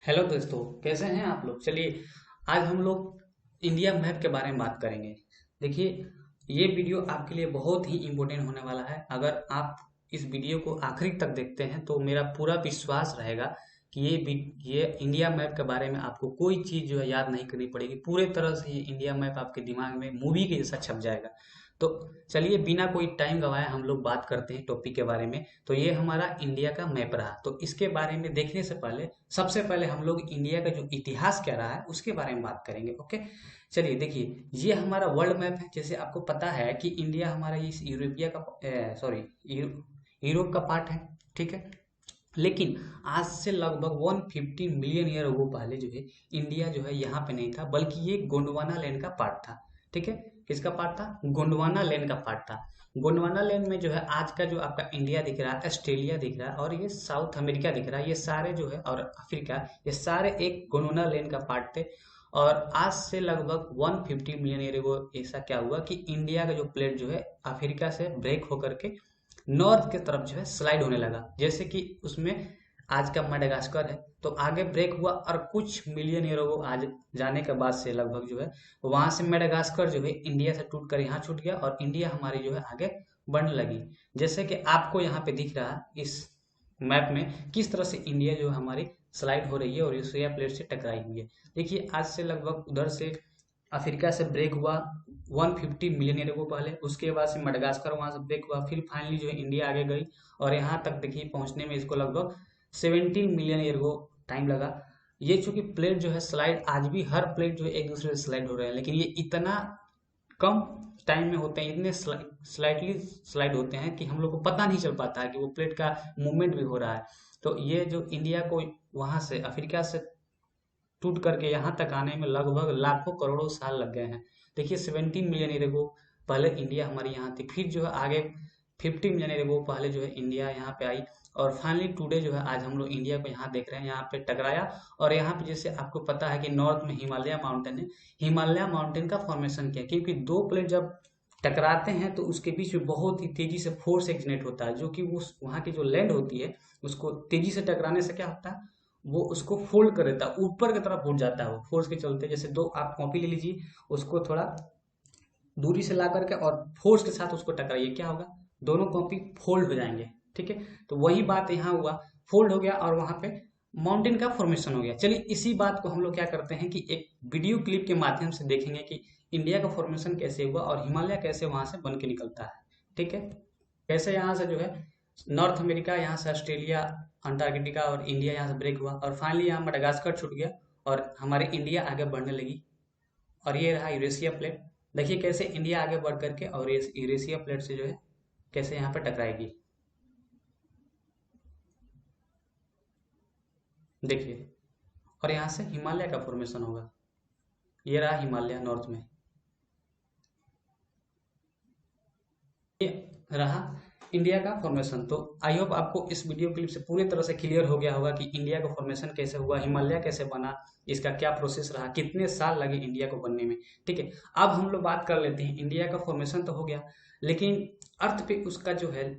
Hello दोस्तों, कैसे हैं आप लोग। चलिए आज हम लोग इंडिया मैप के बारे में बात करेंगे। देखिए, ये वीडियो आपके लिए बहुत ही इम्पोर्टेंट होने वाला है। अगर आप इस वीडियो को आखिरी तक देखते हैं तो मेरा पूरा विश्वास रहेगा कि ये इंडिया मैप के बारे में आपको कोई चीज़ जो है याद नहीं करनी पड़ेगी। पूरे तरह से ये इंडिया मैप आपके दिमाग में मूवी के जैसा छप जाएगा। तो चलिए बिना कोई टाइम गवाए हम लोग बात करते हैं टॉपिक के बारे में। तो ये हमारा इंडिया का मैप रहा। तो इसके बारे में देखने से पहले सबसे पहले हम लोग इंडिया का जो इतिहास क्या रहा है उसके बारे में बात करेंगे। ओके, चलिए देखिए, ये हमारा वर्ल्ड मैप है। जैसे आपको पता है कि इंडिया हमारा इस यूरोपिया का सॉरी यूरोप का पार्ट है, ठीक है। लेकिन आज से लगभग 150 मिलियन ईयर अगो पहले जो है इंडिया जो है यहाँ पे नहीं था, बल्कि ये गोंडवाना लैंड का पार्ट था। ठीक है, किसका पार्ट था? गोंडवाना लैंड का पार्ट था। गोंडवाना लैंड में जो है आज का जो आपका इंडिया दिख रहा है, ऑस्ट्रेलिया दिख रहा है और ये साउथ अमेरिका दिख रहा है, ये सारे जो है, और अफ्रीका, ये सारे एक गोंडवाना लैंड का पार्ट थे। और आज से लगभग 150 मिलियन ईयर अगो ऐसा क्या हुआ कि इंडिया का जो प्लेट जो है अफ्रीका से ब्रेक होकर के नॉर्थ की तरफ जो है स्लाइड होने लगा। जैसे कि उसमें आज का मडागास्कर है, तो आगे ब्रेक हुआ और कुछ मिलियन ईयर को आज जाने के बाद से लगभग जो है वहां से मडागास्कर जो है इंडिया से टूट कर यहाँ छूट गया और इंडिया हमारी जो है आगे बढ़ने लगी। जैसे कि आपको यहाँ पे दिख रहा है इस मैप में किस तरह से इंडिया जो है हमारी स्लाइड हो रही है और यूरेशिया प्लेट से टकराई हुई है। देखिए, आज से लगभग उधर से अफ्रीका से ब्रेक हुआ 150 मिलियन ईयर को पहले, उसके बाद से मडगास्कर वहां से ब्रेक हुआ, फिर फाइनली जो है इंडिया आगे गई और यहाँ तक देखिए पहुंचने में इसको लगभग 17 मिलियन ईयर को टाइम लगा। ये चूंकि प्लेट जो है स्लाइड, आज भी हर प्लेट जो है एक दूसरे से स्लाइड हो रहे हैं, लेकिन ये इतना कम टाइम में होते हैं, इतने स्लाइटली स्लाइड होते हैं कि हम लोग को पता नहीं चल पाता है कि वो प्लेट का मूवमेंट भी हो रहा है। तो ये जो इंडिया को वहां से अफ्रीका से टूट करके यहाँ तक आने में लगभग लाखों करोड़ों साल लग गए हैं। देखिए, 17 मिलियन ईयर को पहले इंडिया हमारी यहाँ थी, फिर जो है आगे 50 मिलियन ईयर को पहले जो है इंडिया यहाँ पे आई और फाइनली टुडे जो है आज हम लोग इंडिया को यहाँ देख रहे हैं, यहाँ पे टकराया। और यहाँ पे जैसे आपको पता है कि नॉर्थ में हिमालय माउंटेन है, हिमालय माउंटेन का फॉर्मेशन क्या है, क्योंकि दो प्लेट जब टकराते हैं तो उसके बीच में बहुत ही तेजी से फोर्स एक जनरेट होता है, जो कि उस वहाँ की जो लैंड होती है उसको तेजी से टकराने से क्या होता है, वो उसको फोल्ड कर देता है, ऊपर की तरफ उठ जाता है वो फोर्स के चलते। जैसे दो आप कॉपी ले लीजिए, उसको थोड़ा दूरी से ला करके और फोर्स के साथ उसको टकराइए, क्या होगा, दोनों कॉपी फोल्ड हो जाएंगे। ठीक है, तो वही बात यहाँ हुआ, फोल्ड हो गया और वहां पे माउंटेन का फॉर्मेशन हो गया। चलिए इसी बात को हम लोग क्या करते हैं कि एक वीडियो क्लिप के माध्यम से देखेंगे कि इंडिया का फॉर्मेशन कैसे हुआ और हिमालय कैसे वहां से बन के निकलता है। ठीक है, कैसे यहाँ से जो है नॉर्थ अमेरिका, यहाँ से ऑस्ट्रेलिया, अंटार्कटिका और इंडिया यहाँ से ब्रेक हुआ और फाइनली यहाँ मडागास्कर छूट गया और हमारे इंडिया आगे बढ़ने लगी। और ये रहा यूरेशिया प्लेट। देखिए कैसे इंडिया आगे बढ़ करके और ये यूरेशिया प्लेट से जो है कैसे यहाँ पर टकराएगी। देखिए, और यहाँ से हिमालय का फॉर्मेशन होगा। ये रहा हिमालय नॉर्थ में, ये रहा इंडिया का फॉर्मेशन। तो आई होप आपको इस वीडियो क्लिप से पूरी तरह से क्लियर हो गया होगा कि इंडिया का फॉर्मेशन कैसे हुआ, हिमालय कैसे बना, इसका क्या प्रोसेस रहा, कितने साल लगे इंडिया को बनने में। ठीक है, अब हम लोग बात कर लेते हैं, इंडिया का फॉर्मेशन तो हो गया, लेकिन अर्थ पे उसका जो है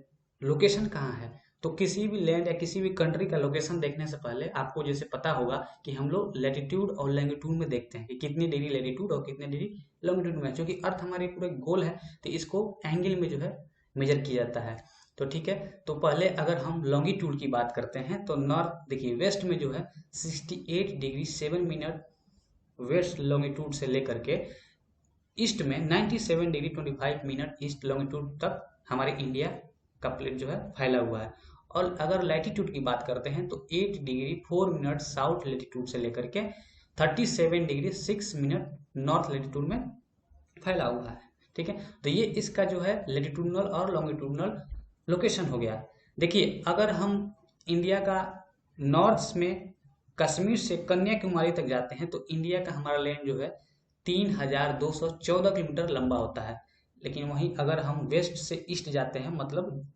लोकेशन कहाँ है। तो किसी भी लैंड या किसी भी कंट्री का लोकेशन देखने से पहले आपको जैसे पता होगा कि हम लोग लैटिट्यूड और लैंगिट्यूड में देखते हैं कि कितनी डिग्री लैटिट्यूड और कितने डिग्री लॉन्गिट्यूड में है। क्योंकि अर्थ हमारी पूरे गोल है तो इसको एंगल में जो है मेजर किया जाता है। तो ठीक है, तो पहले अगर हम लॉन्गिट्यूड की बात करते हैं तो नॉर्थ देखिए वेस्ट में जो है 68 डिग्री 7 मिनट वेस्ट लॉन्गिट्यूड से लेकर के ईस्ट में 97 डिग्री 25 मिनट ईस्ट लॉन्गिट्यूड तक हमारे इंडिया का प्लेट जो है फैला हुआ है। और अगर लैटिट्यूड की बात करते हैं तो 8 डिग्री 4 मिनट साउथ लैटिट्यूड से लेकर के 37 डिग्री 6 मिनट नॉर्थ लैटिट्यूड में फैला हुआ है। ठीक है, तो ये इसका जो है लैटिट्यूडनल और लॉन्गिट्यूडनल लोकेशन हो गया। देखिए, अगर हम इंडिया का नॉर्थ में कश्मीर से कन्याकुमारी तक जाते हैं तो इंडिया का हमारा लैंड जो है 3214 किलोमीटर लंबा होता है। लेकिन वहीं अगर हम वेस्ट से ईस्ट जाते हैं, मतलब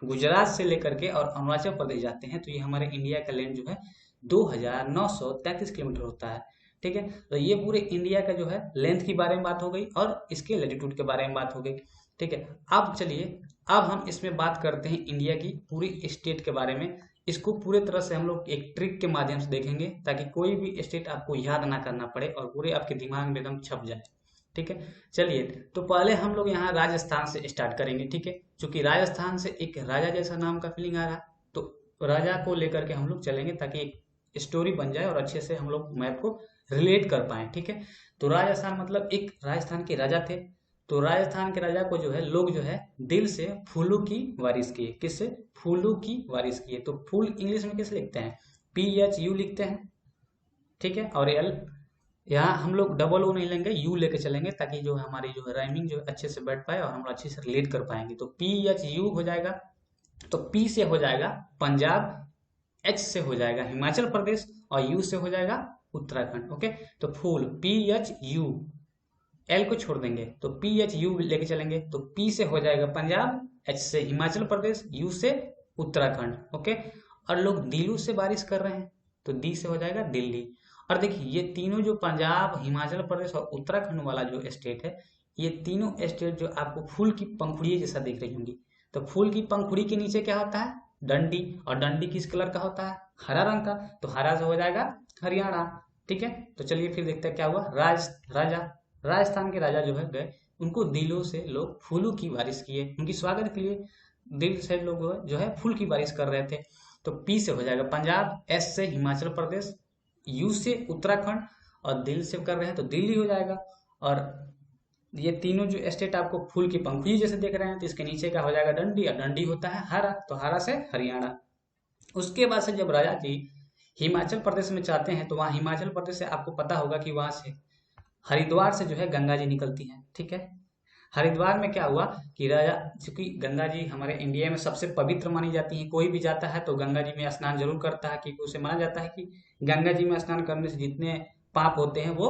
गुजरात से लेकर के और अरुणाचल प्रदेश जाते हैं, तो ये हमारे इंडिया का लैंड जो है 2933 किलोमीटर होता है। ठीक है, तो ये पूरे इंडिया का जो है लेंथ के बारे में बात हो गई और इसके लैटिट्यूड के बारे में बात हो गई। ठीक है, अब चलिए अब हम इसमें बात करते हैं इंडिया की पूरी स्टेट के बारे में। इसको पूरे तरह से हम लोग एक ट्रिक के माध्यम से देखेंगे, ताकि कोई भी स्टेट आपको याद ना करना पड़े और पूरे आपके दिमाग में एकदम छप जाए। ठीक है, चलिए तो पहले हम लोग यहाँ राजस्थान से स्टार्ट करेंगे। ठीक है, क्योंकि राजस्थान से एक राजा जैसा नाम का फीलिंग आ रहा है, तो राजा को लेकर के हम लोग चलेंगे ताकि एक स्टोरी बन जाए और अच्छे से हम लोग मैप को रिलेट कर पाए। ठीक है, तो राजस्थान मतलब एक राजस्थान के राजा थे। तो राजस्थान के राजा को जो है लोग जो है दिल से फूलों की बारिश किए। किससे? फूलों की बारिश किए। तो फूल इंग्लिश में कैसे लिखते हैं? PHU लिखते हैं। ठीक है, और एल यहाँ हम लोग डबल ओ नहीं लेंगे, यू लेके चलेंगे, ताकि जो हमारी जो राइमिंग जो अच्छे से बैठ पाए और हम लोग अच्छे से रिलेट कर पाएंगे। तो PHU हो जाएगा। तो P से हो जाएगा पंजाब, H से हो जाएगा हिमाचल प्रदेश और U से हो जाएगा उत्तराखंड। ओके, तो फूल PHU, L को छोड़ देंगे तो PHU लेके चलेंगे। तो P से हो जाएगा पंजाब, H से हिमाचल प्रदेश, U से उत्तराखंड। ओके, और लोग दिल्ली से बारिश कर रहे हैं, तो D से हो जाएगा दिल्ली। और देखिए ये तीनों जो पंजाब, हिमाचल प्रदेश और उत्तराखंड वाला जो स्टेट है, ये तीनों स्टेट जो आपको फूल की पंखुड़ी जैसा दिख रही होंगी। तो फूल की पंखुड़ी के नीचे क्या होता है? डंडी। और डंडी किस कलर का होता है? हरा रंग का। तो हरा से हो जाएगा हरियाणा। ठीक है, तो चलिए फिर देखते हैं क्या हुआ। राजस्थान के राजा जो है गए, उनको दिलों से लोग फूलों की बारिश किए, उनकी स्वागत के लिए दिल से लोग जो है फूल की बारिश कर रहे थे। तो P से हो जाएगा पंजाब, S से हिमाचल प्रदेश, U से उत्तराखंड और दिल से कर रहे हैं तो दिल्ली हो जाएगा। और ये तीनों जो स्टेट आपको फूल की पंखुड़ी जैसे देख रहे हैं, तो इसके नीचे का हो जाएगा डंडी, और डंडी होता है हरा, तो हरा से हरियाणा। उसके बाद से जब राजा जी हिमाचल प्रदेश में चाहते हैं, तो वहाँ हिमाचल प्रदेश से आपको पता होगा कि वहां से हरिद्वार से जो है गंगा जी निकलती है। ठीक है, हरिद्वार में क्या हुआ कि राजा, चूंकि गंगा जी हमारे इंडिया में सबसे पवित्र मानी जाती है, कोई भी जाता है तो गंगा जी में स्नान जरूर करता है, क्योंकि उसे माना जाता है कि गंगा जी में स्नान करने से जितने पाप होते हैं वो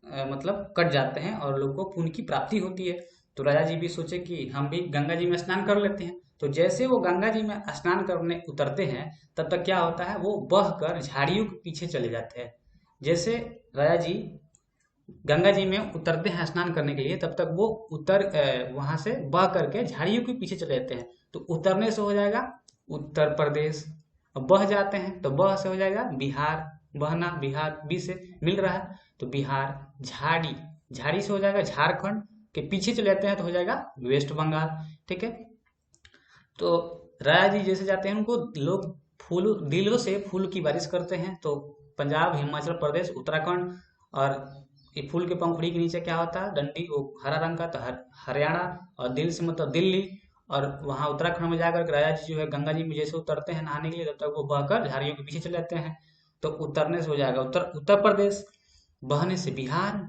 मतलब कट जाते हैं और लोग को पुण्य की प्राप्ति होती है। तो राजा जी भी सोचे कि हम भी गंगा जी में स्नान कर लेते हैं। तो जैसे वो गंगा जी में स्नान करने उतरते हैं, तब तक क्या होता है, वो बह कर झाड़ियों के पीछे चले जाते हैं। जैसे राजा जी गंगा जी में उतरते हैं स्नान करने के लिए, तब तक वो वहां से बह करके झाड़ियों के पीछे चले जाते हैं। तो उतरने से हो जाएगा उत्तर प्रदेश, अब बह जाते हैं तो बह से हो जाएगा बिहार, बहना बिहार, बी से मिल रहा है तो बिहार। झाड़ी, झाड़ी से हो जाएगा झारखंड, के पीछे चले जाते हैं तो हो जाएगा वेस्ट बंगाल। ठीक है, तो राजा जी जैसे जाते हैं, उनको लोग फूल दिलों से फूल की बारिश करते हैं। तो पंजाब, हिमाचल प्रदेश, उत्तराखंड, और ये फूल के पंखुड़ी के नीचे क्या होता है? डंडी, वो हरा रंग का, तो हरियाणा, और दिल से मतलब दिल्ली। और वहां उत्तराखंड में जाकर राजा जी जो है गंगा जी में जैसे उतरते हैं नहाने के लिए, तब तक वो बहकर झाड़ियों के पीछे चले जाते हैं। तो उतरने से हो जाएगा उत्तर प्रदेश, बहने से बिहार,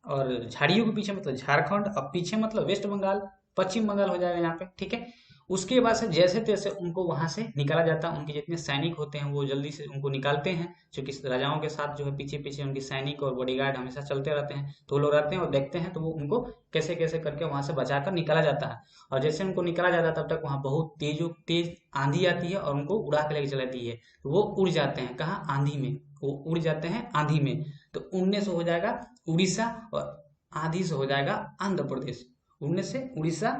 और झाड़ियों के पीछे मतलब झारखंड, और पीछे मतलब वेस्ट बंगाल, पश्चिम बंगाल हो जाएगा यहाँ पे। ठीक है, उसके बाद से जैसे तैसे उनको वहां से निकाला जाता है। उनके जितने सैनिक होते हैं वो जल्दी से उनको निकालते हैं, क्योंकि राजाओं के साथ जो है पीछे पीछे उनके सैनिक और बॉडीगार्ड हमेशा चलते रहते हैं। तो वो लोग रहते हैं और देखते हैं, तो वो उनको कैसे कैसे करके वहां से बचाकर निकाला जाता है। और जैसे उनको निकाला जाता है, तब तक वहां बहुत तेज आंधी आती है और उनको उड़ा के लेके चली जाती है। तो वो उड़ जाते हैं कहाँ? आंधी में। वो उड़ जाते हैं आंधी में। तो उड़ने से हो जाएगा उड़ीसा, और आंधी से हो जाएगा आंध्र प्रदेश। उड़ने से उड़ीसा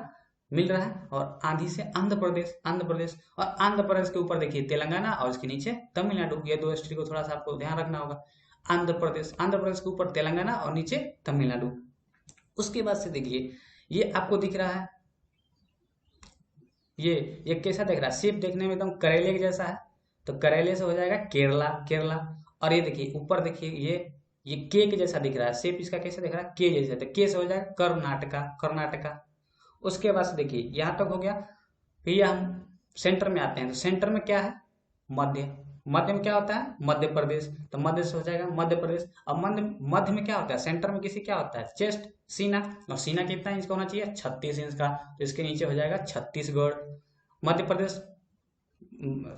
मिल रहा है, और आंधी से आंध्र प्रदेश, और आंध्र प्रदेश के ऊपर देखिए तेलंगाना, और इसके नीचे तमिलनाडु। ये दो स्टेट को थोड़ा सा आपको ध्यान रखना होगा। आंध्र प्रदेश के ऊपर तेलंगाना और नीचे तमिलनाडु। उसके बाद से देखिए ये आपको दिख रहा है, ये कैसा दिख रहा है? शेप देखने में एकदम करेले के जैसा है, तो करेले से हो जाएगा केरला। और ये देखिए ऊपर देखिए ये के जैसा दिख रहा है, शेप इसका कैसा दिख रहा है? के जैसा। तो के से हो जाएगा कर्नाटका। उसके बाद से देखिए यहाँ तक हो गया। फिर हम सेंटर में आते हैं, तो सेंटर में क्या है? मध्य में क्या होता है? मध्य प्रदेश। तो मध्य से हो जाएगा मध्य प्रदेश। अब मध्य में क्या होता है? सेंटर में किसी क्या होता है? चेस्ट, सीना। और सीना कितना इंच का होना चाहिए? 36 इंच का। तो इसके नीचे हो जाएगा छत्तीसगढ़। मध्य प्रदेश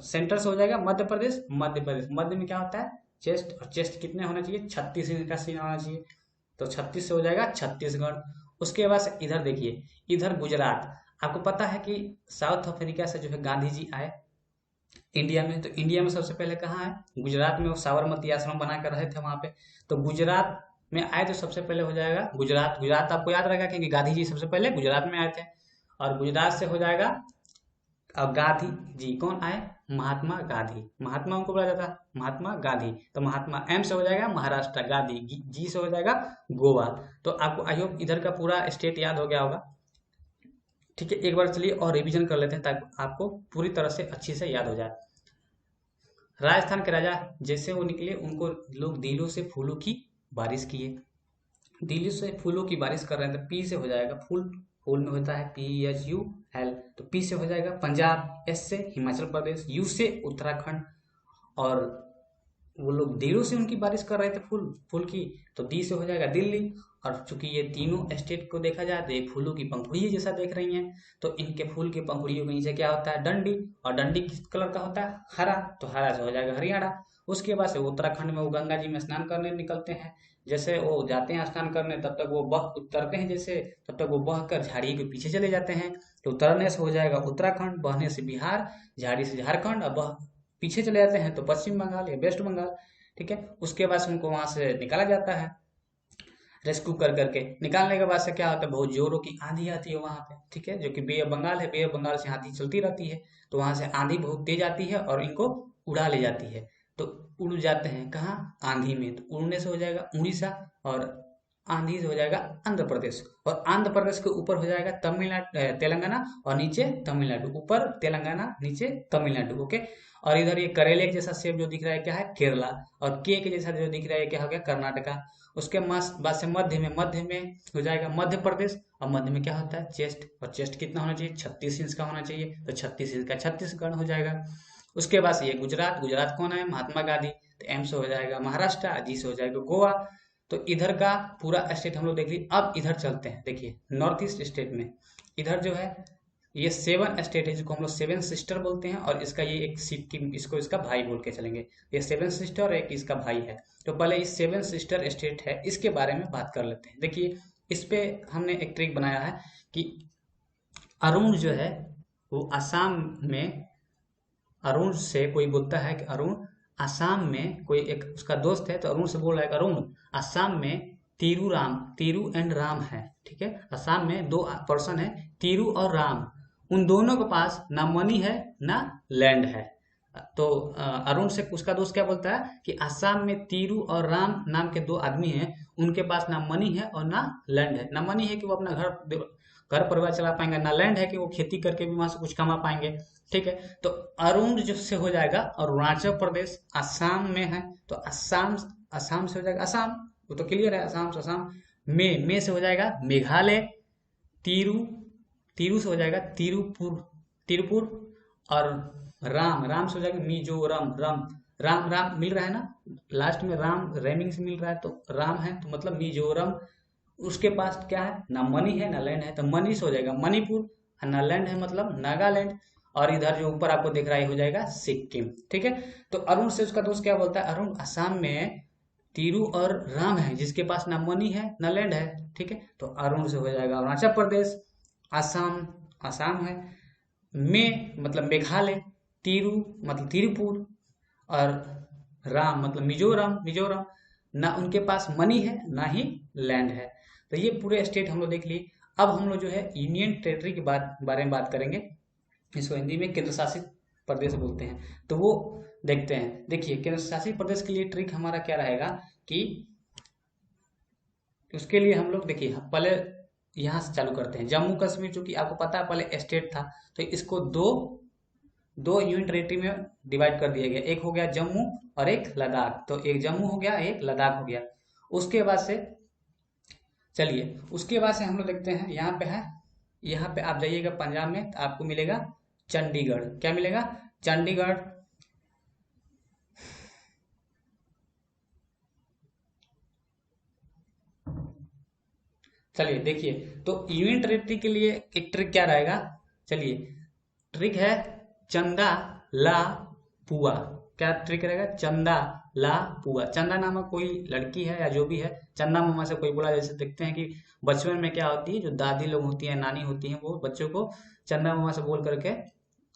सेंटर से हो जाएगा मध्य प्रदेश। मध्य में क्या होता है? चेस्ट, और चेस्ट कितने होना चाहिए? 36 इंच का सीना होना चाहिए। तो 36 से हो जाएगा छत्तीसगढ़। उसके बाद से इधर देखिए, इधर गुजरात। आपको पता है कि साउथ अफ्रीका से जो है गांधी जी आए इंडिया में, तो इंडिया में सबसे पहले कहाँ है? गुजरात में। वो साबरमती आश्रम बना कर रहे थे वहां पे। तो गुजरात में आए तो सबसे पहले हो जाएगा गुजरात आपको याद रहेगा, क्योंकि गांधी जी सबसे पहले गुजरात में आए थे। और गुजरात से हो जाएगा अब गांधी जी कौन आए? महात्मा गांधी। महात्मा उनको बोला जाता है महात्मा गांधी। तो महात्मा एम से हो जाएगा महाराष्ट्र, गांधी जी से हो जाएगा गोवा। तो आपको आई होप इधर का पूरा स्टेट याद हो गया होगा। ठीक है, एक बार चलिए और रिवीजन कर लेते हैं ताकि आपको पूरी तरह से अच्छी से याद हो जाए। राजस्थान के राजा जैसे वो निकले, उनको लोग दिलों से फूलों की बारिश किए। दिल्ली से फूलों की बारिश कर रहे हैं तो पी से हो जाएगा फूल। फूल में होता है PHUL, तो पी से हो जाएगा पंजाब, एस से हिमाचल प्रदेश, यू से उत्तराखंड। और वो लोग दिलों से उनकी बारिश कर रहे थे फूल फूल की, तो डी से हो जाएगा दिल्ली। और चूंकि ये तीनों स्टेट को देखा जाए तो ये फूलों की पंखुड़ी जैसा देख रही हैं, तो इनके फूल के पंखुड़ियों के नीचे क्या होता है? डंडी। और डंडी किस कलर का होता है? हरा। तो हरा से हो जाएगा हरियाणा। उसके बाद से उत्तराखंड में वो गंगा जी में स्नान करने निकलते हैं। जैसे वो जाते हैं स्नान करने, तब तक वो बह उतरते हैं, जैसे तब तक वो बह कर झाड़ी के पीछे चले जाते हैं। तो उतरने से हो जाएगा उत्तराखंड, बहने से बिहार, झाड़ी से झारखंड, और बह पीछे चले जाते हैं तो पश्चिम बंगाल या वेस्ट बंगाल। ठीक है, उसके बाद से उनको वहां से निकाला जाता है रेस्क्यू कर करके। निकालने के बाद से क्या होता है? बहुत जोरों की आंधी आती है वहां पे। ठीक है, जो कि बे ऑफ बंगाल है, बे ऑफ बंगाल से आंधी चलती रहती है। तो वहां से आंधी बहुत तेज आती है और इनको उड़ा ले जाती है। तो उड़ जाते हैं कहाँ? आंधी में। तो उड़ने से हो जाएगा उड़ीसा, और आंधी से हो जाएगा आंध्र प्रदेश। और आंध्र प्रदेश के ऊपर हो जाएगा तमिलनाडु, तेलंगाना, और नीचे तमिलनाडु। ऊपर तेलंगाना, नीचे तमिलनाडु। ओके। और इधर ये करेले के जैसा शेप जो दिख रहा है क्या है? केरला। और के जैसा जो दिख रहा है क्या हो गया? कर्नाटका। उसके बाद से मध्य में हो जाएगा मध्य प्रदेश। और मध्य में क्या होता है? चेस्ट। और चेस्ट कितना होना चाहिए? 36 इंच का होना चाहिए। तो 36 इंच का छत्तीसगढ़ हो जाएगा। उसके बाद से ये गुजरात। गुजरात कौन है? महात्मा गांधी। तो एम से हो जाएगा महाराष्ट्र, जी से हो जाएगा गोवा। तो इधर का पूरा स्टेट हम लोग देख लिए। अब इधर चलते हैं, देखिए नॉर्थ ईस्ट स्टेट में इधर जो है ये 7 स्टेट है, जिसको हम लोग 7 सिस्टर बोलते हैं। और इसका ये एक सिक्किम, इसको इसका भाई बोल के चलेंगे। ये 7 सिस्टर और एक इसका भाई है। तो पहले इस 7 सिस्टर स्टेट है, इसके बारे में बात कर लेते हैं। देखिए इस पे हमने एक ट्रिक बनाया है कि अरुण जो है वो असम में, अरुण से कोई बोलता है कि अरुण असम में, कोई एक उसका दोस्त है तो अरुण से बोल रहा है कि अरुण असम में तीरू एंड राम है। ठीक है, असम में 2 पर्सन है, तीरू और राम। उन दोनों के पास ना मनी है ना लैंड है। तो अरुण से उसका दोस्त क्या बोलता है कि असम में तीरू और राम नाम के 2 आदमी हैं, उनके पास ना मनी है और ना लैंड है। ना मनी है कि वो अपना घर परिवार चला पाएंगे, ना लैंड है कि वो खेती करके भी वहां से कुछ कमा पाएंगे। ठीक है, तो अरुण जो से हो जाएगा अरुणाचल प्रदेश। असम में है तो असम से हो जाएगा असम, वो तो क्लियर है। असम में से हो जाएगा मेघालय। तीरू तीरू से हो जाएगा तिरुपुर। और राम से हो जाएगा मिजोरम। राम मिल रहा है ना, लास्ट में राम रेमिंग से मिल रहा है, तो राम है तो मतलब मिजोरम। उसके पास क्या है? ना मनी है ना लैंड है, तो मनी से हो जाएगा मणिपुर। ना लैंड है मतलब नागालैंड। और इधर जो ऊपर आपको दिख रहा है हो जाएगा सिक्किम। ठीक है, तो अरुण से उसका दोस्त क्या बोलता है? अरुण असम में तीरू और राम है, जिसके पास ना मनी है ना लैंड है। ठीक है, तो अरुण से हो जाएगा अरुणाचल प्रदेश। असम है, में मतलब मेघालय, तीरू मतलब तिरुपुर, और राम मतलब मिजोरम। ना उनके पास मनी है ना ही लैंड है। तो ये पूरे स्टेट हम लोग देख लिए। अब हम लोग जो है यूनियन टेरिटरी के बारे में बात करेंगे। इसको हिंदी में केंद्र शासित प्रदेश बोलते हैं। तो वो देखते हैं। देखिए केंद्र शासित प्रदेश के लिए ट्रिक हमारा क्या रहेगा कि उसके लिए हम लोग देखिए पहले यहाँ से चालू करते हैं। जम्मू कश्मीर, चूंकि आपको पता है पहले स्टेट था, तो इसको दो यूनियन टेरिटरी में डिवाइड कर दिया गया। एक हो गया जम्मू और एक लद्दाख। तो एक जम्मू हो गया, एक लद्दाख हो गया। उसके बाद से चलिए, उसके बाद से हम लोग देखते हैं यहाँ पे है, यहाँ पे आप जाइएगा पंजाब में तो आपको मिलेगा चंडीगढ़। क्या मिलेगा? चंडीगढ़। चलिए देखिए, तो यूनियन टेरिटरी के लिए एक ट्रिक क्या रहेगा? चलिए ट्रिक है चंदा ला पुआ। क्या ट्रिक रहेगा? चंदा ला पुआ। चंदा नामक कोई लड़की है या जो भी है, चंदा मामा से कोई बोला। जैसे देखते हैं कि बचपन में क्या होती है, जो दादी लोग होती हैं, नानी होती हैं, वो बच्चों को चंदा मामा से बोल करके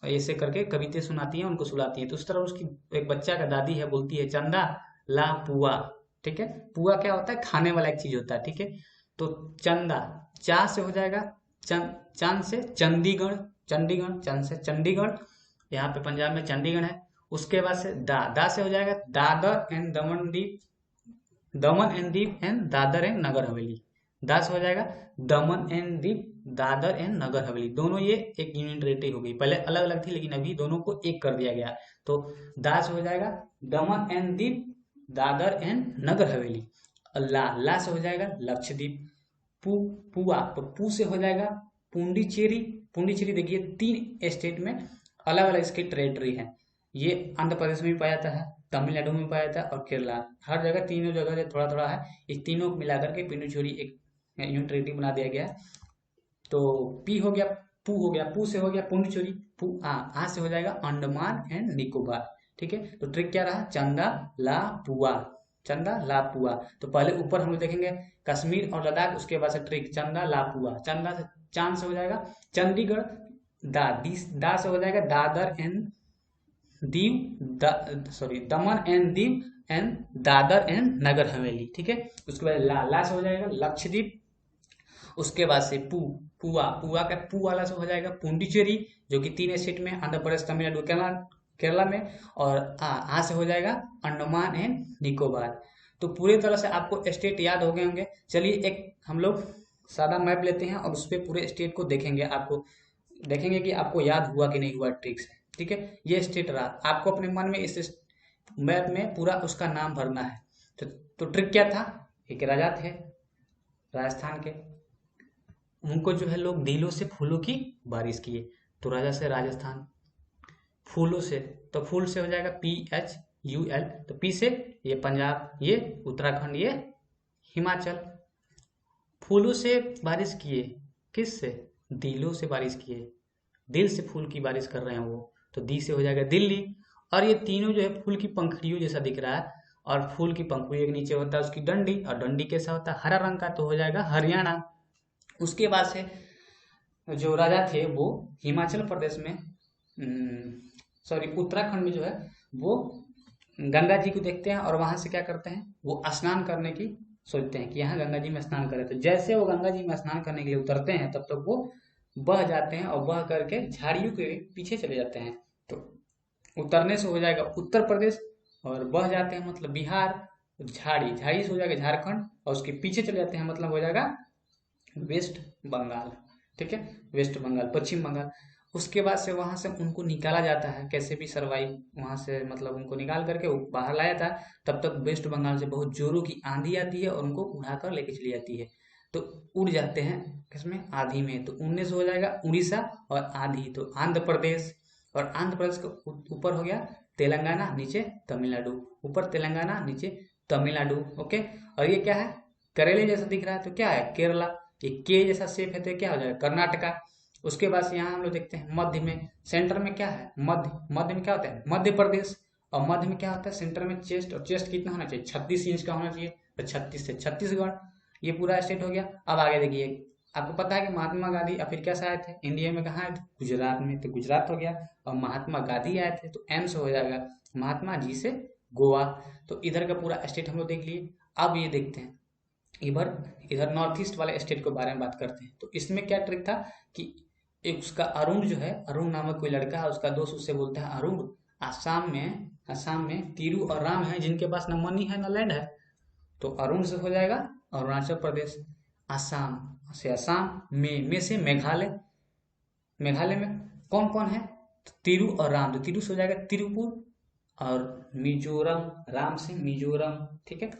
ऐसे करके कविते सुनाती हैं, उनको सुलाती हैं। तो उस तरह उसकी एक बच्चा का दादी है, बोलती है चंदा ला पुआ। ठीक है, पुआ क्या होता है? खाने वाला एक चीज होता है। ठीक है, तो चंदा चा से हो जाएगा चांद से चंडीगढ़। चंडीगढ़, चंद से चंडीगढ़, यहाँ पे पंजाब में चंडीगढ़ है। उसके बाद से दा से हो जाएगा Dadra and Daman Diu, Daman and Diu and Dadra and Nagar Haveli. दा से हो जाएगा दमन एंड दीप, दादर एंड नगर हवेली। दोनों ये एक यूनियन टेरिटरी हो गई, पहले अलग अलग थी लेकिन अभी दोनों को एक कर दिया गया। तो दा से हो जाएगा दमन एंड दीप, दादर एंड नगर हवेली। ला से हो जाएगा लक्षद्वीप। पुआ, तो पू से हो जाएगा पुंडीचेरी। पुंडीचेरी देखिए 3 स्टेट में अलग अलग इसकी टेरिटरी है। ये आंध्र प्रदेश में भी पाया जाता है, तमिलनाडु में पाया जाता है और केरला, हर जगह तीनों जगह थोड़ा थोड़ा है। इस तीनों को मिलाकर के पुंडीचेरी एक यूनियन टेरिटरी बना दिया गया है। तो पी हो गया, पू हो गया, पू से हो गया पुंडीचेरी। आ से हो जाएगा अंडमान एंड निकोबार। ठीक है, तो ट्रिक क्या रहा, चंदा ला पुआ, चंदा ला पुआ। तो पहले ऊपर हम लोग देखेंगे कश्मीर और लद्दाख, उसके बाद से ट्रिक चंदा ला पुआ। चंदा से चांद से हो जाएगा चंडीगढ़, दा से हो जाएगा Dadra and Diu, sorry Daman and Diu and Dadra and Nagar Haveli. ठीक है, उसके बाद ला से हो जाएगा लक्षद्वीप। उसके बाद से पुआ का पू वाला से हो जाएगा पुंडीचेरी, जो कि 3 स्टेट में, आंध्र प्रदेश, तमिलनाडु, केरला में। और आ से हो जाएगा अंडमान एंड निकोबार। तो पूरी तरह से आपको स्टेट याद हो गए होंगे। चलिए एक हम लोग सादा मैप लेते हैं और उस पर पूरे स्टेट को देखेंगे, आपको देखेंगे कि आपको याद हुआ कि नहीं हुआ ट्रिक से। ठीक है, ये स्टेट रहा, आपको अपने मन में इस मैप में पूरा उसका नाम भरना है। तो ट्रिक क्या था, एक राजा थे राजस्थान के, उनको जो है लोग दिलों से फूलों की बारिश किए। तो राजा से राजस्थान, फूलों से, तो फूल से हो जाएगा PHUL, तो पी से ये पंजाब, ये उत्तराखंड, ये हिमाचल। फूलों से बारिश किए, किस से, दिलों से बारिश किए, दिल से फूल की बारिश कर रहे हैं वो, तो दी से हो जाएगा दिल्ली। और ये तीनों जो है फूल की पंखुड़ियों जैसा दिख रहा है, और फूल की पंखुड़ियों के नीचे होता है उसकी डंडी, और डंडी कैसा होता है, हरा रंग का, तो हो जाएगा हरियाणा। उसके बाद से जो राजा थे वो हिमाचल प्रदेश में, सॉरी उत्तराखंड में जो है वो गंगा जी को देखते हैं और वहां से क्या करते हैं, वो स्नान करने की सोचते हैं कि यहाँ गंगा जी में स्नान करें। तो जैसे वो गंगा जी में स्नान करने के लिए उतरते हैं तब तक वो बह जाते हैं और बह करके झाड़ियों के पीछे चले जाते हैं। तो उतरने से हो जाएगा उत्तर प्रदेश, और बह जाते हैं मतलब बिहार, झाड़ी से हो जाएगा झारखंड, और उसके पीछे चले जाते हैं मतलब हो जाएगा वेस्ट बंगाल। ठीक है, वेस्ट बंगाल, पश्चिम बंगाल। उसके बाद से वहां से उनको निकाला जाता है, कैसे भी सरवाइव वहां से, मतलब उनको निकाल करके बाहर लाया था। तब तक वेस्ट बंगाल से बहुत जोरों की आंधी आती है और उनको उड़ाकर लेके चली जाती है। तो उड़ जाते हैं किसमें, आंधी में। तो उड़ने से हो जाएगा उड़ीसा, और आंधी तो आंध्र प्रदेश, और आंध्र प्रदेश के ऊपर हो गया तेलंगाना, नीचे तमिलनाडु, ऊपर तेलंगाना नीचे तमिलनाडु। ओके, और ये क्या है, करेले जैसा दिख रहा है, तो क्या है, केरला। ये के जैसा शेप है तो क्या हो जाएगा, कर्नाटका। उसके बाद यहाँ हम लोग देखते हैं मध्य में, सेंटर में क्या है, मध्य में क्या होता है, मध्य प्रदेश। और मध्य में क्या होता है, सेंटर में चेस्ट, और चेस्ट कितना होना चाहिए, 36 इंच का होना चाहिए, तो 36 से छत्तीसगढ़। ये पूरा स्टेट हो गया। अब आगे देखिए, आपको पता है कि महात्मा गांधी अफ्रीका से आए थे, इंडिया में कहाँ आए थे, गुजरात में, तो गुजरात हो गया। और महात्मा गांधी आए थे तो एम से हो जाएगा, महात्मा जी से गोवा। तो इधर का पूरा स्टेट हम लोग देख लिए। अब ये देखते हैं इधर नॉर्थ ईस्ट वाले स्टेट के बारे में बात करते हैं। तो इसमें क्या ट्रिक था कि एक उसका अरुण जो है, अरुण नामक कोई लड़का है, उसका दोस्त उससे बोलता है, अरुण आसाम में तिरु और राम है जिनके पास न मनी है न लैंड है। तो अरुण से हो जाएगा अरुणाचल प्रदेश, आसाम से असम, में से मेघालय, मेघालय में कौन कौन है, तो तिरु और राम, तो तिरु से हो जाएगा तिरुपुर, और मिजोरम, राम से मिजोरम। ठीक है,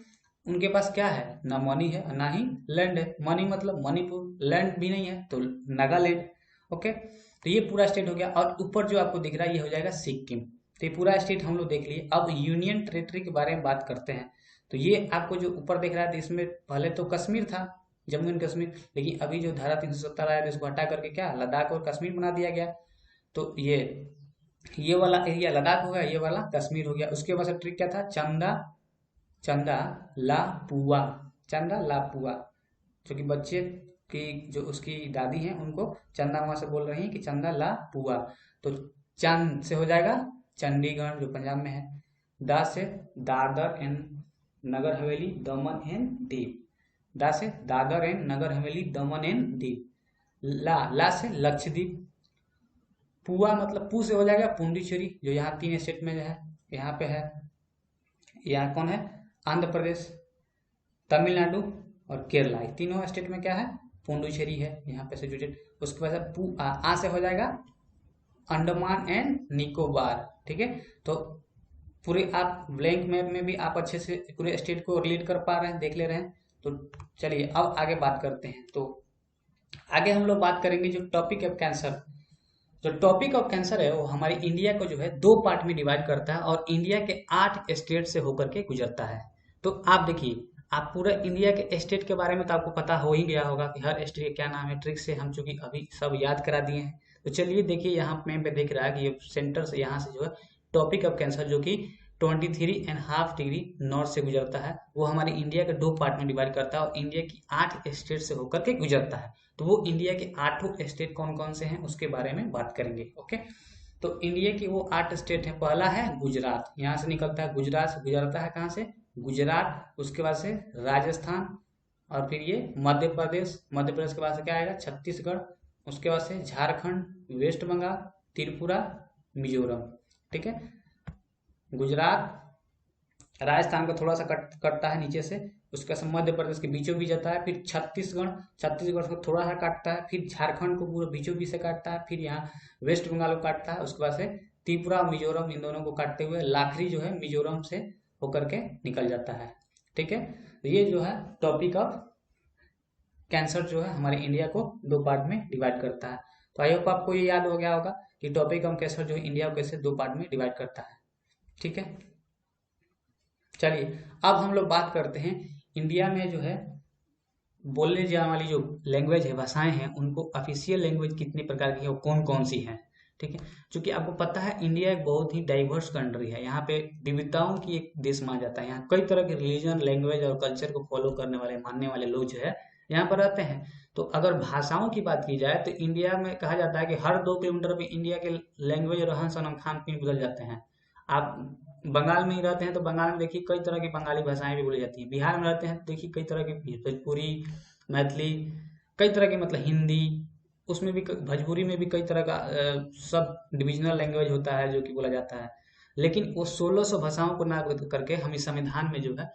उनके पास क्या है, ना मनी है ना ही लैंड है। मनी मतलब मणिपुर, लैंड भी नहीं है तो नागालैंड। ओके, तो ये पूरा स्टेट हो गया। और ऊपर जो आपको दिख रहा है ये हो जाएगा सिक्किम। तो ये पूरा स्टेट हम लोग देख लिए। अब यूनियन टेरिटरी के बारे में बात करते हैं। तो ये आपको जो ऊपर दिख रहा है, इसमें पहले तो कश्मीर था, जम्मू एंड कश्मीर, लेकिन अभी जो धारा 370 आया था इसको हटा करके क्या लद्दाख और कश्मीर बना दिया गया। तो ये वाला एरिया लद्दाख हो गया, ये वाला कश्मीर हो गया। उसके बाद ट्रिक क्या था, चंदा ला पुआ, चंदा ला पुआ, जो कि बच्चे की जो उसकी दादी हैं उनको चंदा वहां से बोल रही हैं कि चंदा ला पुआ। तो चंद से हो जाएगा चंडीगढ़ जो पंजाब में है, दा से दादर एंड नगर हवेली दमन एंड दीव, दा से दादर एंड नगर हवेली दमन एंड दीव, ला से लक्षद्वीप, पुआ मतलब पू से हो जाएगा पुंडुचेरी, जो यहाँ 3 स्टेट में है, यहाँ पे है। यहाँ कौन है? आंध्र प्रदेश, तमिलनाडु और केरला। तीनों स्टेट में क्या है? पुंडुचेरी है यहाँ पे सिचुएटेड। उसके बाद आ से हो जाएगा अंडमान एंड निकोबार। ठीक है, तो पूरे आप ब्लैंक मैप में भी आप अच्छे से पूरे स्टेट को रिलेट कर पा रहे हैं, देख ले रहे हैं। तो चलिए अब आगे बात करते हैं। तो आगे हम लोग बात करेंगे जो टॉपिक ऑफ कैंसर। जो टॉपिक ऑफ कैंसर है वो हमारे इंडिया को जो है 2 पार्ट में डिवाइड करता है और इंडिया के 8 स्टेट से होकर के गुजरता है। तो आप देखिए, आप पूरा इंडिया के स्टेट के बारे में तो आपको पता हो ही गया होगा कि हर स्टेट के क्या नाम है, ट्रिक से हम चूंकि अभी सब याद करा दिए हैं। तो चलिए देखिए, यहाँ मैप पे देख रहा है कि ये सेंटर से यहाँ से जो है टॉपिक ऑफ कैंसर जो कि 23.5 डिग्री नॉर्थ से गुजरता है, वो हमारे इंडिया के 2 पार्ट में डिवाइड करता है और इंडिया की 8 स्टेट से होकर के गुजरता है। तो वो इंडिया के 8 स्टेट कौन कौन से हैं उसके बारे में बात करेंगे। ओके, तो इंडिया की वो 8 स्टेट है। पहला है गुजरात, यहाँ से निकलता है गुजरात से गुजरता है, कहाँ से? गुजरात। उसके बाद से राजस्थान और फिर ये मध्य प्रदेश, मध्य प्रदेश के बाद से क्या आएगा? छत्तीसगढ़। उसके बाद से झारखंड, वेस्ट बंगाल, त्रिपुरा, मिजोरम। ठीक है, गुजरात राजस्थान को थोड़ा सा कटता है नीचे से, उसके बाद मध्य प्रदेश के बीचों बीच जाता है, फिर छत्तीसगढ़, छत्तीसगढ़ को थोड़ा सा काटता है, फिर झारखंड को पूरा बीचों बीच से काटता है, फिर यहाँ वेस्ट बंगाल को काटता है, उसके बाद से त्रिपुरा और मिजोरम, इन दोनों को काटते हुए लाखरी जो है मिजोरम से होकर के निकल जाता है। ठीक है, तो ये जो है टॉपिक ऑफ कैंसर जो है हमारे इंडिया को 2 पार्ट में डिवाइड करता है। तो आई होप आपको ये याद हो गया होगा कि टॉपिक ऑफ कैंसर जो है इंडिया को कैसे 2 पार्ट में डिवाइड करता है। ठीक है, चलिए अब हम लोग बात करते हैं इंडिया में जो है बोलने जाने वाली जो लैंग्वेज है, भाषाएं हैं, उनको ऑफिशियल लैंग्वेज कितने प्रकार की है और कौन कौन सी हैं। ठीक है, क्योंकि आपको पता है इंडिया एक बहुत ही डाइवर्स कंट्री है, यहाँ पे विविधताओं की एक देश माना जाता है। यहाँ कई तरह के रिलीजन, लैंग्वेज और कल्चर को फॉलो करने वाले, मानने वाले लोग जो है यहाँ पर रहते हैं। तो अगर भाषाओं की बात की जाए तो इंडिया में कहा जाता है कि हर 2 किलोमीटर पे इंडिया के लैंग्वेज, रहन सहन, खान पीन बदल जाते हैं। आप बंगाल में ही रहते हैं तो बंगाल में देखिए कई तरह की बंगाली भाषाएं भी बोली जाती हैं। बिहार में रहते हैं तो देखिए कई तरह की भोजपुरी, मैथिली, कई तरह की, मतलब हिंदी, उसमें भी भोजपुरी में भी कई तरह का सब डिविजनल लैंग्वेज होता है जो कि बोला जाता है। लेकिन वो 1600 भाषाओं को ना करके हम इस संविधान में जो है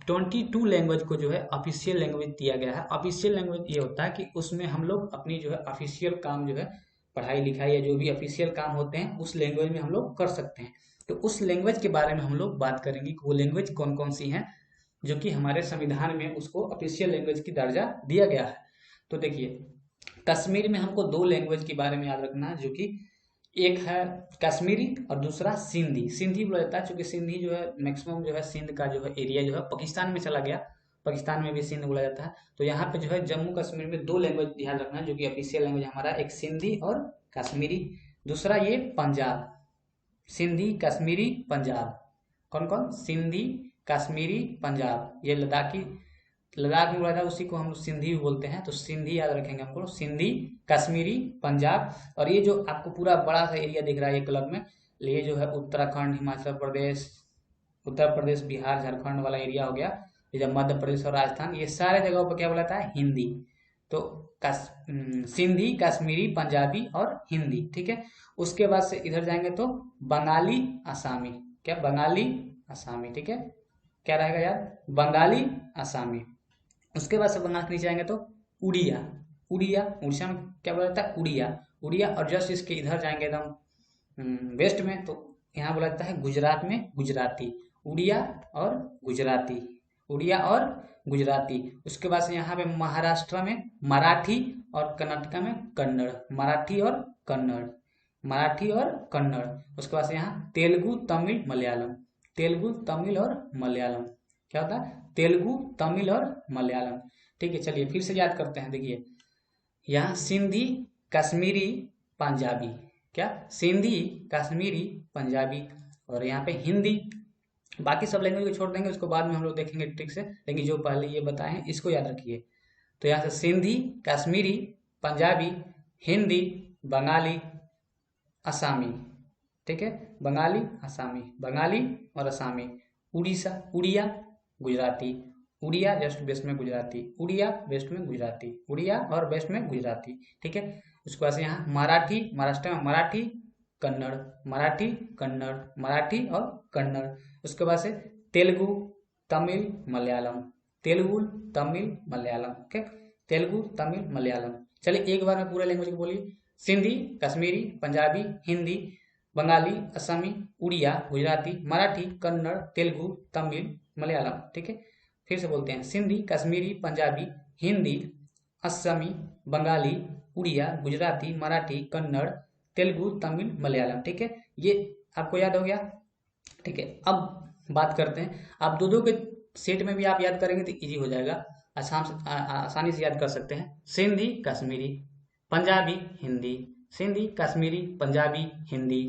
22 लैंग्वेज को जो है ऑफिशियल लैंग्वेज दिया गया है। ऑफिशियल लैंग्वेज ये होता है कि उसमें हम लोग अपनी जो है ऑफिशियल काम जो है पढ़ाई लिखाई या जो भी ऑफिशियल काम होते हैं उस लैंग्वेज में हम लोग कर सकते हैं। तो उस लैंग्वेज के बारे में हम लोग बात करेंगे कि वो लैंग्वेज कौन कौन सी हैं जो कि हमारे संविधान में उसको ऑफिशियल लैंग्वेज की दर्जा दिया गया है। तो देखिए, कश्मीर में हमको 2 लैंग्वेज के बारे में याद रखना है, जो कि एक है कश्मीरी और दूसरा सिंधी। सिंधी बोला जाता है क्योंकि सिंधी जो है मैक्सिमम जो है सिंध का जो है एरिया जो है पाकिस्तान में चला गया, पाकिस्तान में भी सिंध बोला जाता है। तो यहाँ पे जो है जम्मू कश्मीर में 2 लैंग्वेज ध्यान रखना है जो कि ऑफिशियल लैंग्वेज हमारा, एक सिंधी और कश्मीरी, दूसरा ये पंजाब। सिंधी, कश्मीरी, पंजाब। कौन कौन? सिंधी, कश्मीरी, पंजाब। ये लद्दाख में बोला था, उसी को हम लोग सिंधी भी बोलते हैं। तो सिंधी याद रखेंगे हमको, सिंधी, कश्मीरी, पंजाब। और ये जो आपको पूरा बड़ा सा एरिया दिख रहा है ये क्लब में, ये जो है उत्तराखंड, हिमाचल प्रदेश, उत्तर प्रदेश, बिहार, झारखंड वाला एरिया हो गया। ये जब मध्य प्रदेश और राजस्थान, ये सारे जगहों पर क्या बोला जाता है? हिंदी। तो सिंधी, कश्मीरी, पंजाबी और हिंदी। ठीक है, उसके बाद से इधर जाएंगे तो बंगाली, आसामी। क्या? बंगाली, आसामी। ठीक है, क्या रहेगा यार? बंगाली, आसामी। उसके बाद से बंगाल के नीचे आएंगे तो उड़िया। उड़िया उड़ीसा में क्या बोला जाता है? उड़िया। उड़िया। और जस्ट इसके इधर जाएंगे एकदम वेस्ट में तो यहाँ बोला जाता है गुजरात में गुजराती। उड़िया और गुजराती, उड़िया और गुजराती। उसके बाद से यहाँ पे महाराष्ट्र में मराठी और कर्नाटका में कन्नड़। मराठी और कन्नड़, मराठी और कन्नड़। उसके बाद से यहाँ तेलुगु, तमिल, मलयालम। तेलुगु, तमिल और मलयालम। क्या होता है? तेलुगु, तमिल और मलयालम। ठीक है, चलिए फिर से याद करते हैं। देखिए, यहाँ सिंधी, कश्मीरी, पंजाबी। क्या? सिंधी, कश्मीरी, पंजाबी। और यहाँ पे हिंदी। बाकी सब लैंग्वेज को छोड़ देंगे, उसको बाद में हम लोग देखेंगे ट्रिक से, लेकिन जो पहले ये बताए हैं इसको याद रखिए। तो यहाँ से सिंधी, कश्मीरी, पंजाबी, हिंदी, बंगाली, असामी। ठीक है, बंगाली, असामी, बंगाली और असामी। उड़ीसा, उड़िया, गुजराती। उड़िया जस्ट वेस्ट में गुजराती, उड़िया वेस्ट में गुजराती, उड़िया और वेस्ट में गुजराती। ठीक है, उसके बाद से यहाँ मराठी, महाराष्ट्र में मराठी कन्नड़, मराठी कन्नड़, मराठी और कन्नड़। उसके बाद से तेलुगु तमिल मलयालम, तेलुगु तमिल मलयालम, ओके, तेलुगु तमिल मलयालम। चलिए एक बार में पूरा लैंग्वेज को बोलिए। सिंधी, कश्मीरी, पंजाबी, हिंदी, बंगाली, असमी, उड़िया, गुजराती, मराठी, कन्नड़, तेलुगु, तमिल, मलयालम। ठीक है, फिर से बोलते हैं। सिंधी, कश्मीरी, पंजाबी, हिंदी, असमी, बंगाली, उड़िया, गुजराती, मराठी, कन्नड़, तेलुगु, तमिल, मलयालम। ठीक है, ये आपको याद हो गया। ठीक है, अब बात करते हैं। आप दो के सेट में भी आप याद करेंगे तो इजी हो जाएगा, आसानी से याद कर सकते हैं। सिंधी, कश्मीरी, पंजाबी, हिंदी, सिंधी, कश्मीरी, पंजाबी, हिंदी।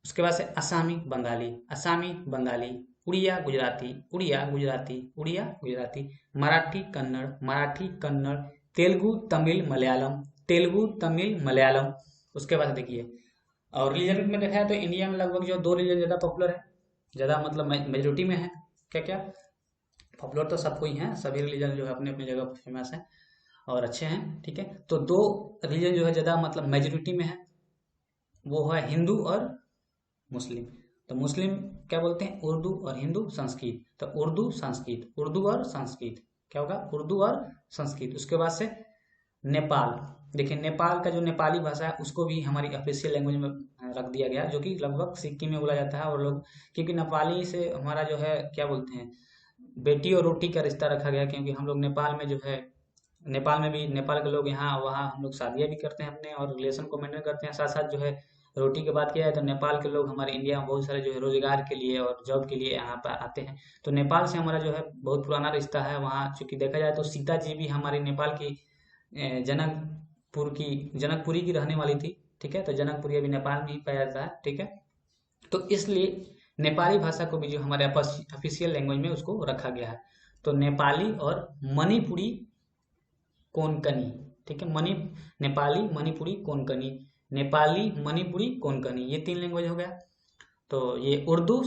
उसके बाद से असामी, बंगाली, असामी, बंगाली, उड़िया, गुजराती, उड़िया, गुजराती, उड़िया, गुजराती, मराठी, कन्नड़, मराठी, कन्नड़, तेलुगु, तमिल, मलयालम, तेलुगु, तमिल, मलयालम। उसके बाद देखिए, और रिलीजन में देखा है तो इंडिया में लगभग जो 2 रिलीजन ज्यादा पॉपुलर है, ज्यादा मतलब मेजोरिटी में है। क्या क्या पॉपुलर तो सबको ही है, सभी रिलीजन जो है अपने अपनी जगह फेमस है और अच्छे हैं। ठीक है, तो 2 रिलीजन जो है ज्यादा मतलब मेजोरिटी में है, वो है हिंदू और मुस्लिम। तो मुस्लिम क्या बोलते हैं, उर्दू, और हिंदू संस्कृत। तो उर्दू संस्कृत, उर्दू और संस्कृत क्या होगा, उर्दू और संस्कृत। उसके बाद से नेपाल, देखिए नेपाल का जो नेपाली भाषा है उसको भी हमारी ऑफिशियल लैंग्वेज में रख दिया गया, जो कि लगभग सिक्किम में बोला जाता है। और लोग, क्योंकि नेपाली से हमारा जो है क्या बोलते हैं, बेटी और रोटी का रिश्ता रखा गया, क्योंकि हम लोग नेपाल में जो है, नेपाल में भी नेपाल के लोग यहाँ वहाँ हम लोग शादियाँ भी करते हैं अपने, और रिलेशन को मेंटेन करते हैं। साथ साथ जो है रोटी की बात किया है तो नेपाल के लोग हमारे इंडिया में बहुत सारे जो है रोजगार के लिए और जॉब के लिए यहाँ पर आते हैं। तो नेपाल से हमारा जो है बहुत पुराना रिश्ता है। वहाँ चूंकि देखा जाए तो सीता जी भी हमारे नेपाल की जनकपुरी की रहने वाली थी। ठीक है, तो जनकपुरी अभी नेपाल में ही पाया जाता है। ठीक है, तो इसलिए नेपाली भाषा को भी जो हमारे ऑफिशियल लैंग्वेज में उसको रखा गया है। तो नेपाली और मणिपुरी कोंकणी, ठीक है, नेपाली, मणिपुरी, कोंकणी, नेपाली, मणिपुरी, कोंकणी, ये 3 लैंग्वेज हो गया। तो ये उर्दू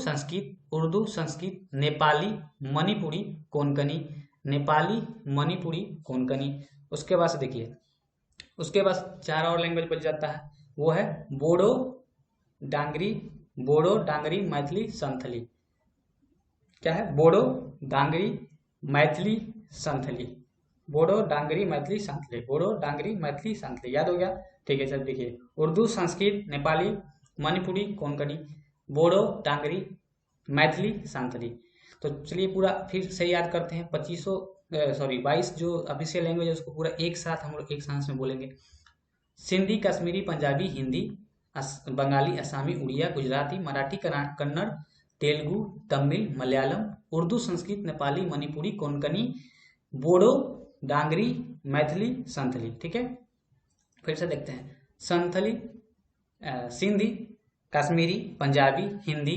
संस्कृत, नेपाली, मणिपुरी, कोंकणी, नेपाली, मणिपुरी, कोंकणी। उसके बाद से देखिए, उसके बाद 4 और लैंग्वेज बच जाता है, वो है बोडो, डांगरी, मैथिली, संथली। क्या है, बोडो, डांगरी, मैथिली, संथली, बोडो, डांगरी, मैथिली, संथली, बोडो, डांगरी, मैथिली, संथली। याद हो गया। ठीक है, चल देखिए, उर्दू, संस्कृत, नेपाली, मणिपुरी, कोंकणी, बोडो, डांगरी, मैथिली, संथली। तो चलिए पूरा फिर से याद करते हैं। 22 जो ऑफिशियल लैंग्वेज है उसको पूरा एक साथ हम लोग एक सांस में बोलेंगे। सिंधी, कश्मीरी, पंजाबी, हिंदी, बंगाली, असमी, उड़िया, गुजराती, मराठी, कन्नड़, तेलुगु, तमिल, मलयालम, उर्दू, संस्कृत, नेपाली, मणिपुरी, कोंकणी, बोडो, डांगरी, मैथिली, संथली। ठीक है, फिर से देखते हैं। संथली, सिंधी, कश्मीरी, पंजाबी, हिंदी,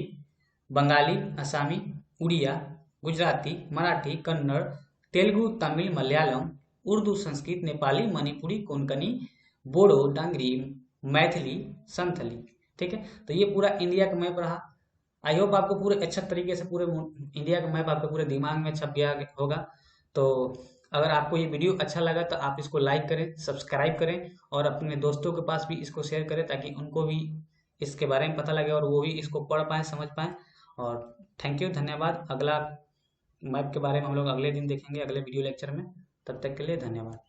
बंगाली, असमी, उड़िया, गुजराती, मराठी, कन्नड़, तेलुगु, तमिल, मलयालम, उर्दू, संस्कृत, नेपाली, मणिपुरी, कोंकणी, बोडो, डांगरी, मैथिली, संथली। ठीक है, तो ये पूरा इंडिया का मैप रहा। आई होप आपको पूरे अच्छे तरीके से पूरे इंडिया का मैप आपके पूरे दिमाग में छप गया होगा। तो अगर आपको ये वीडियो अच्छा लगा तो आप इसको लाइक करें, सब्सक्राइब करें, और अपने दोस्तों के पास भी इसको शेयर करें, ताकि उनको भी इसके बारे में पता लगे और वो भी इसको पढ़ पाएँ, समझ पाएँ। और थैंक यू, धन्यवाद। अगला मैप के बारे में हम लोग अगले दिन देखेंगे, अगले वीडियो लेक्चर में। तब तक के लिए धन्यवाद।